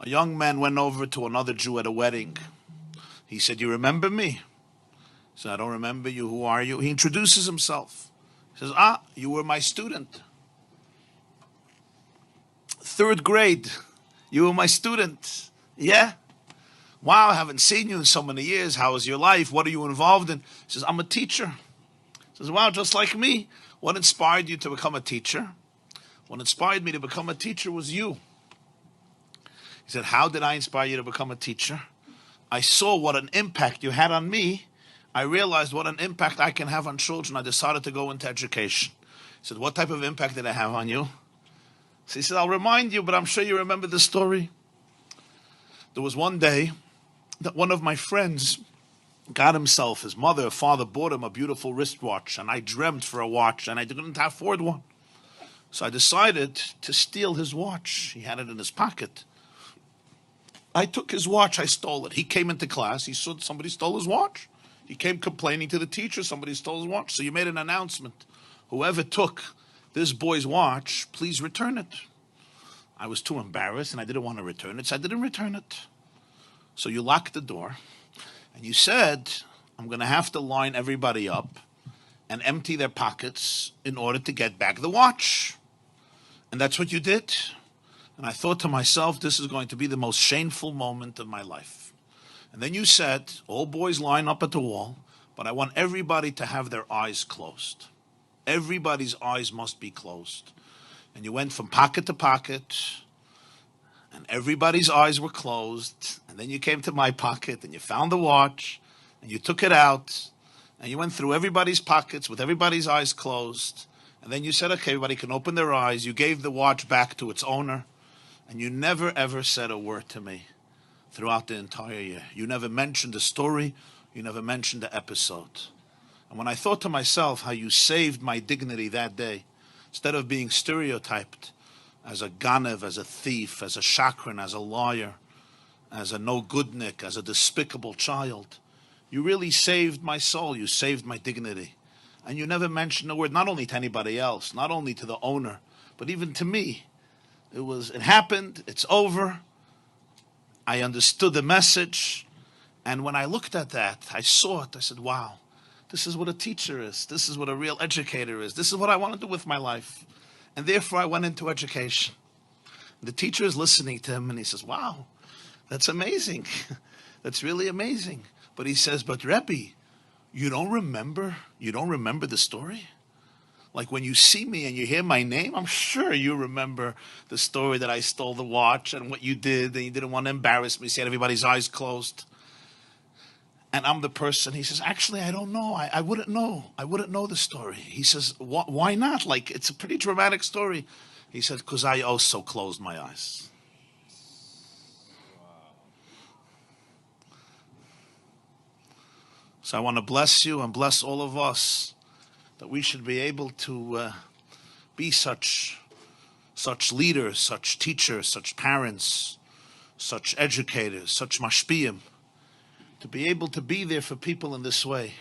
A young man went over to another Jew at a wedding. He said, "You remember me?" He said, "I don't remember you. Who are you?" He introduces himself. He says, "Ah, you were my student. Third grade. You were my student." "Yeah. Wow, I haven't seen you in so many years. How is your life? What are you involved in?" He says, "I'm a teacher." He says, "Wow, just like me. What inspired you to become a teacher?" "What inspired me to become a teacher was you." He said, "How did I inspire you to become a teacher?" "I saw what an impact you had on me. I realized what an impact I can have on children. I decided to go into education." He said, "What type of impact did I have on you?" So he said, "I'll remind you, but I'm sure you remember the story. There was one day that one of my friends got himself, his mother or father bought him a beautiful wristwatch, and I dreamt for a watch, and I didn't afford one. So I decided to steal his watch. He had it in his pocket. I took his watch, I stole it. He came into class, he saw somebody stole his watch. He came complaining to the teacher, somebody stole his watch. So you made an announcement. Whoever took this boy's watch, please return it." I was too embarrassed and I didn't want to return it, so I didn't return it. So you locked the door and you said, "I'm going to have to line everybody up and empty their pockets in order to get back the watch." And that's what you did. And I thought to myself, this is going to be the most shameful moment of my life. And then you said, "All boys line up at the wall, but I want everybody to have their eyes closed. Everybody's eyes must be closed." And you went from pocket to pocket, and everybody's eyes were closed. And then you came to my pocket, and you found the watch, and you took it out, and you went through everybody's pockets with everybody's eyes closed. And then you said, "Okay, everybody can open their eyes." You gave the watch back to its owner. And you never, ever said a word to me throughout the entire year. You never mentioned the story. You never mentioned the episode. And when I thought to myself how you saved my dignity that day, instead of being stereotyped as a ganev, as a thief, as a shakran, as a liar, as a no-goodnik, as a despicable child, you really saved my soul. You saved my dignity. And you never mentioned a word, not only to anybody else, not only to the owner, but even to me. It happened, it's over. I understood the message. And when I looked at that, I saw it. I said, wow, this is what a teacher is. This is what a real educator is. This is what I want to do with my life. And therefore I went into education. The teacher is listening to him and he says, wow, that's amazing. That's really amazing. But he says, but Rebbe, you don't remember the story? Like when you see me and you hear my name, I'm sure you remember the story that I stole the watch and what you did, and you didn't want to embarrass me, so you had everybody's eyes closed. And I'm the person, he says, actually, I don't know. I wouldn't know. I wouldn't know the story. He says, why not? Like, it's a pretty dramatic story. He said, because I also closed my eyes. So I want to bless you and bless all of us that we should be able to be such leaders, such teachers, such parents, such educators, such mashpiyim, to be able to be there for people in this way.